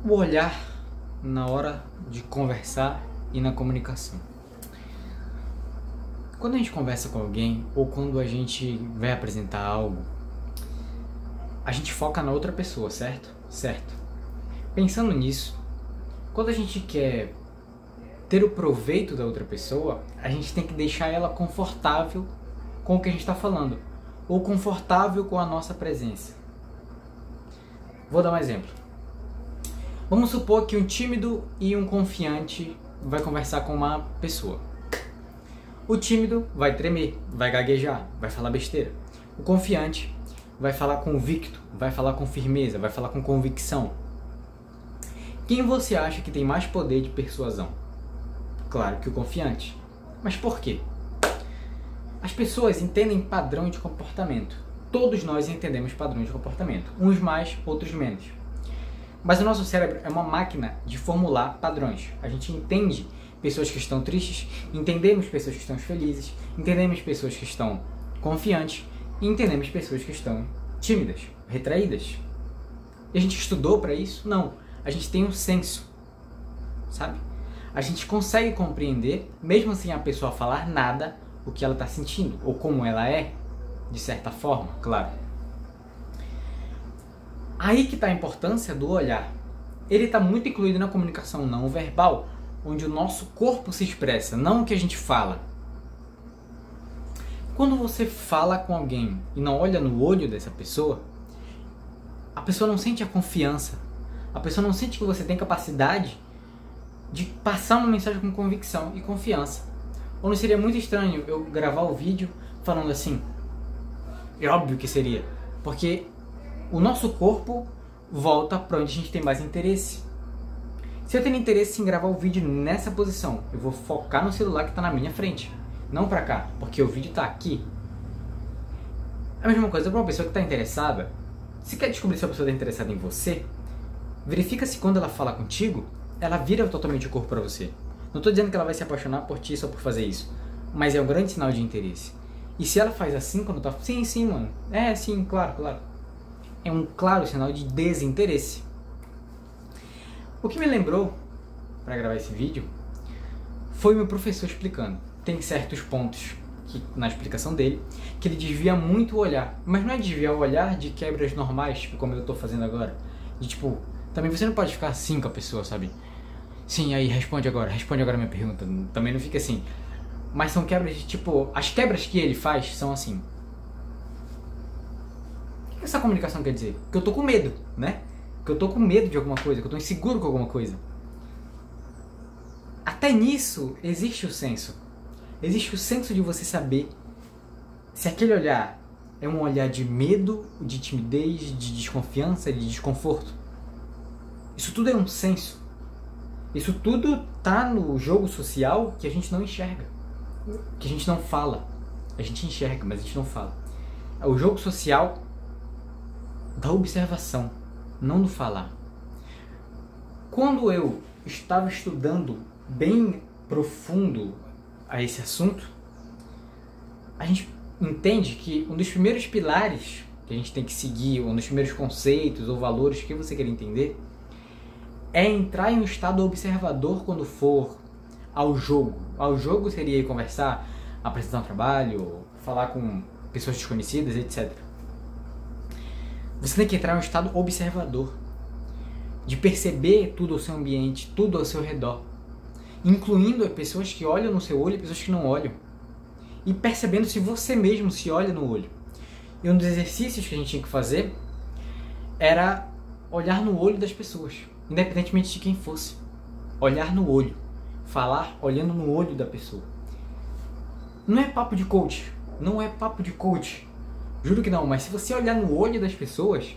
O olhar na hora de conversar e na comunicação. Quando a gente conversa com alguém ou quando a gente vai apresentar algo, a gente foca na outra pessoa, certo? Certo. Pensando nisso, quando a gente quer ter o proveito da outra pessoa, a gente tem que deixar ela confortável com o que a gente está falando, ou confortável com a nossa presença. Vou dar um exemplo. Vamos supor que um tímido e um confiante vai conversar com uma pessoa. O tímido vai tremer, vai gaguejar, vai falar besteira. O confiante vai falar convicto, vai falar com firmeza, vai falar com convicção. Quem você acha que tem mais poder de persuasão? Claro que o confiante. Mas por quê? As pessoas entendem padrão de comportamento. Todos nós entendemos padrões de comportamento. Uns mais, outros menos. Mas o nosso cérebro é uma máquina de formular padrões. A gente entende pessoas que estão tristes, entendemos pessoas que estão felizes, entendemos pessoas que estão confiantes e entendemos pessoas que estão tímidas, retraídas. E a gente estudou para isso? Não. A gente tem um senso, sabe? A gente consegue compreender, mesmo sem a pessoa falar nada, o que ela está sentindo, ou como ela é, de certa forma, claro. Aí que está a importância do olhar. Ele está muito incluído na comunicação não verbal, onde o nosso corpo se expressa, não o que a gente fala. Quando você fala com alguém e não olha no olho dessa pessoa, a pessoa não sente a confiança, a pessoa não sente que você tem capacidade de passar uma mensagem com convicção e confiança. Ou não seria muito estranho eu gravar o vídeo falando assim? É óbvio que seria, porque o nosso corpo volta para onde a gente tem mais interesse. Se eu tenho interesse em gravar o vídeo nessa posição, eu vou focar no celular que está na minha frente, não para cá, porque o vídeo está aqui. É a mesma coisa para uma pessoa que está interessada. Se quer descobrir se a pessoa está interessada em você, verifica se quando ela fala contigo, ela vira totalmente o corpo para você. Não estou dizendo que ela vai se apaixonar por ti só por fazer isso, mas é um grande sinal de interesse. E se ela faz assim quando tá... Sim, sim, mano. É, sim, claro, claro. É um claro sinal de desinteresse. O que me lembrou, para gravar esse vídeo, foi meu professor explicando. Tem certos pontos na explicação dele, que ele desvia muito o olhar. Mas não é desviar o olhar de quebras normais, tipo como eu tô fazendo agora. De tipo, também você não pode ficar assim com a pessoa, sabe? Sim, aí responde agora a minha pergunta. Também não fica assim. Mas são quebras de tipo... As quebras que ele faz são assim. O que essa comunicação quer dizer? Que eu tô com medo, né? Que eu tô com medo de alguma coisa, que eu tô inseguro com alguma coisa. Até nisso existe o senso. Existe o senso de você saber se aquele olhar é um olhar de medo, de timidez, de desconfiança, de desconforto. Isso tudo é um senso. Isso tudo tá no jogo social que a gente não enxerga. Que a gente não fala. A gente enxerga, mas a gente não fala. É o jogo social da observação, não do falar. Quando eu estava estudando bem profundo a esse assunto, a gente entende que um dos primeiros pilares que a gente tem que seguir, um dos primeiros conceitos ou valores que você quer entender, é entrar em um estado observador quando for ao jogo. Ao jogo seria conversar, apresentar um trabalho, falar com pessoas desconhecidas, etc. Você tem que entrar em um estado observador, de perceber tudo ao seu ambiente, tudo ao seu redor, incluindo pessoas que olham no seu olho e pessoas que não olham, e percebendo se você mesmo se olha no olho. E um dos exercícios que a gente tinha que fazer era olhar no olho das pessoas, independentemente de quem fosse. Olhar no olho, falar olhando no olho da pessoa. Não é papo de coach, não é papo de coach. Juro que não, mas se você olhar no olho das pessoas,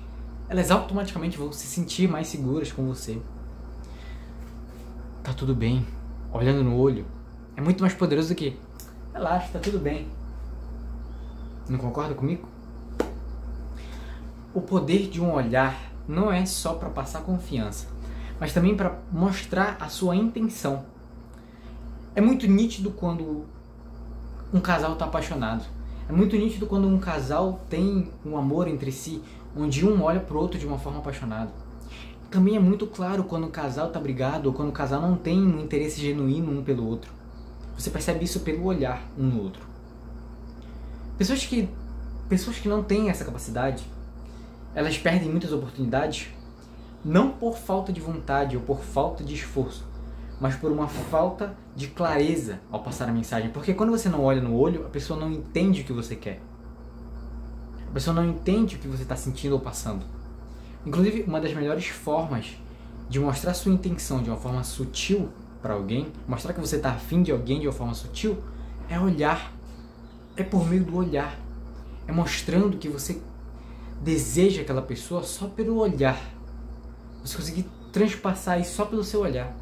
elas automaticamente vão se sentir mais seguras com você. Tá tudo bem. Olhando no olho é muito mais poderoso do que relaxa, tá tudo bem. Não concorda comigo? O poder de um olhar não é só para passar confiança, mas também para mostrar a sua intenção. É muito nítido quando um casal está apaixonado. É muito nítido quando um casal tem um amor entre si, onde um olha pro outro de uma forma apaixonada. Também é muito claro quando o casal tá brigado ou quando o casal não tem um interesse genuíno um pelo outro. Você percebe isso pelo olhar um no outro. Pessoas que não têm essa capacidade, elas perdem muitas oportunidades, não por falta de vontade ou por falta de esforço, mas por uma falta de clareza ao passar a mensagem. Porque quando você não olha no olho, a pessoa não entende o que você quer. A pessoa não entende o que você está sentindo ou passando. Inclusive, uma das melhores formas de mostrar sua intenção de uma forma sutil para alguém, mostrar que você está afim de alguém de uma forma sutil, é olhar. É por meio do olhar. É mostrando que você deseja aquela pessoa só pelo olhar. Você conseguir transpassar isso só pelo seu olhar.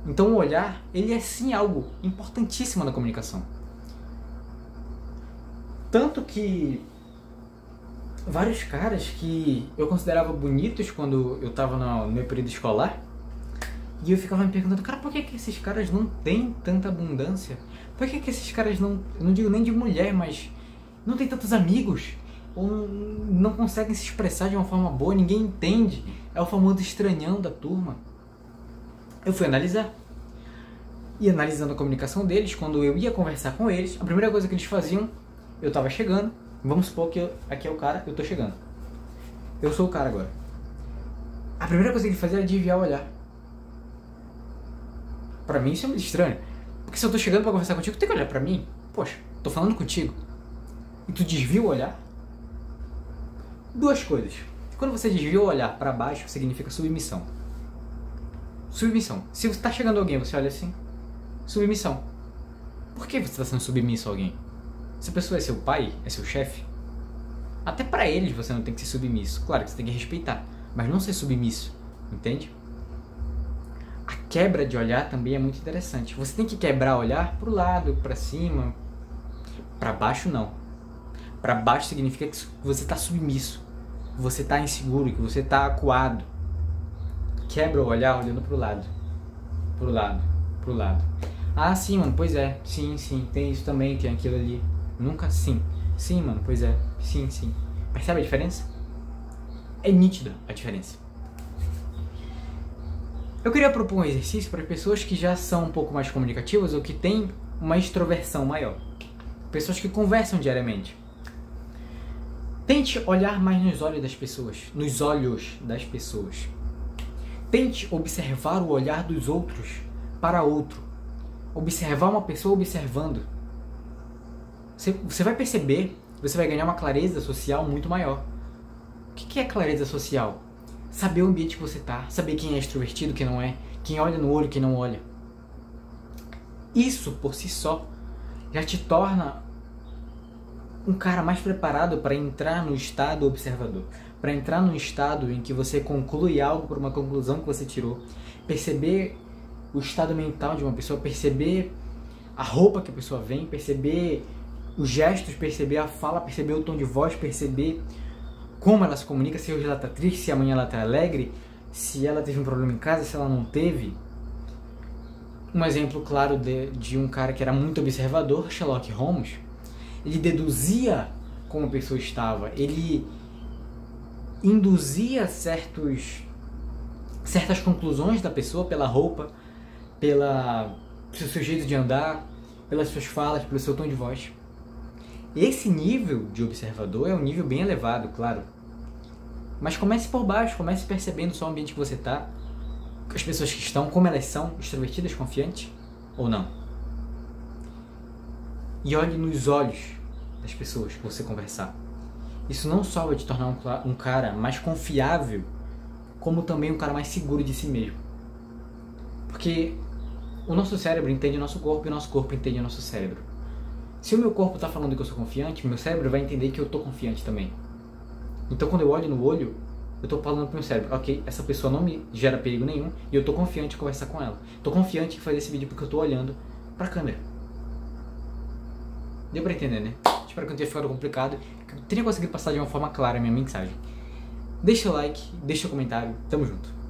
Então o olhar, ele é sim algo importantíssimo na comunicação. Tanto que vários caras que eu considerava bonitos quando eu estava no meu período escolar, e eu ficava me perguntando, cara, por que esses caras não têm tanta abundância? Por que esses caras não, eu não digo nem de mulher, mas não tem tantos amigos? Ou não conseguem se expressar de uma forma boa, ninguém entende? É o famoso estranhão da turma. Eu fui analisar. E analisando a comunicação deles, quando eu ia conversar com eles, a primeira coisa que eles faziam, eu estava chegando, vamos supor que aqui é o cara, eu tô chegando. Eu sou o cara agora. A primeira coisa que ele fazia era desviar o olhar. Pra mim isso é muito estranho. Porque se eu tô chegando pra conversar contigo, tu tem que olhar pra mim. Poxa, tô falando contigo. E tu desvia o olhar? Duas coisas. Quando você desvia o olhar pra baixo, significa submissão. Submissão. Se você tá chegando alguém, você olha assim. Submissão. Por que você está sendo submisso a alguém? Essa pessoa é seu pai? É seu chefe? Até pra eles você não tem que ser submisso. Claro que você tem que respeitar, mas não ser submisso. Entende? A quebra de olhar também é muito interessante. Você tem que quebrar o olhar pro lado, pra cima. Pra baixo não. Pra baixo significa que você tá submisso. Que você tá inseguro, que você tá acuado. Quebra o olhar olhando pro lado. Pro lado. Pro lado. Ah, sim, mano, pois é. Sim, tem isso também, tem aquilo ali. Nunca sim. Sim, mano, pois é. Sim. Percebe a diferença? É nítida a diferença. Eu queria propor um exercício para pessoas que já são um pouco mais comunicativas ou que têm uma extroversão maior. Pessoas que conversam diariamente. Tente olhar mais nos olhos das pessoas. Nos olhos das pessoas. Tente observar o olhar dos outros para outro. Observar uma pessoa observando. Você vai perceber, você vai ganhar uma clareza social muito maior. O que é clareza social? Saber o ambiente que você está, saber quem é extrovertido, quem não é, quem olha no olho, quem não olha. Isso, por si só, já te torna um cara mais preparado para entrar no estado observador. Para entrar no estado em que você conclui algo por uma conclusão que você tirou. Perceber o estado mental de uma pessoa, perceber a roupa que a pessoa vem, perceber os gestos, perceber a fala, perceber o tom de voz, perceber como ela se comunica, se hoje ela está triste, se amanhã ela está alegre, se ela teve um problema em casa, se ela não teve. Um exemplo claro de um cara que era muito observador, Sherlock Holmes. Ele deduzia como a pessoa estava, ele induzia certas conclusões da pessoa pela roupa, pelo seu jeito de andar, pelas suas falas, pelo seu tom de voz. Esse nível de observador é um nível bem elevado, claro. Mas comece por baixo, comece percebendo só o ambiente que você está, as pessoas que estão, como elas são, extrovertidas, confiantes ou não. E olhe nos olhos das pessoas que você conversar. Isso não só vai te tornar um cara mais confiável, como também um cara mais seguro de si mesmo. Porque o nosso cérebro entende o nosso corpo e o nosso corpo entende o nosso cérebro. Se o meu corpo está falando que eu sou confiante, meu cérebro vai entender que eu estou confiante também. Então quando eu olho no olho, eu estou falando pro meu cérebro, ok, essa pessoa não me gera perigo nenhum e eu estou confiante em conversar com ela. Estou confiante em fazer esse vídeo porque eu estou olhando para a câmera. Deu para entender, né? Espero que não tenha ficado complicado, que eu tenha conseguido passar de uma forma clara a minha mensagem. Deixa o like, deixa o comentário, tamo junto.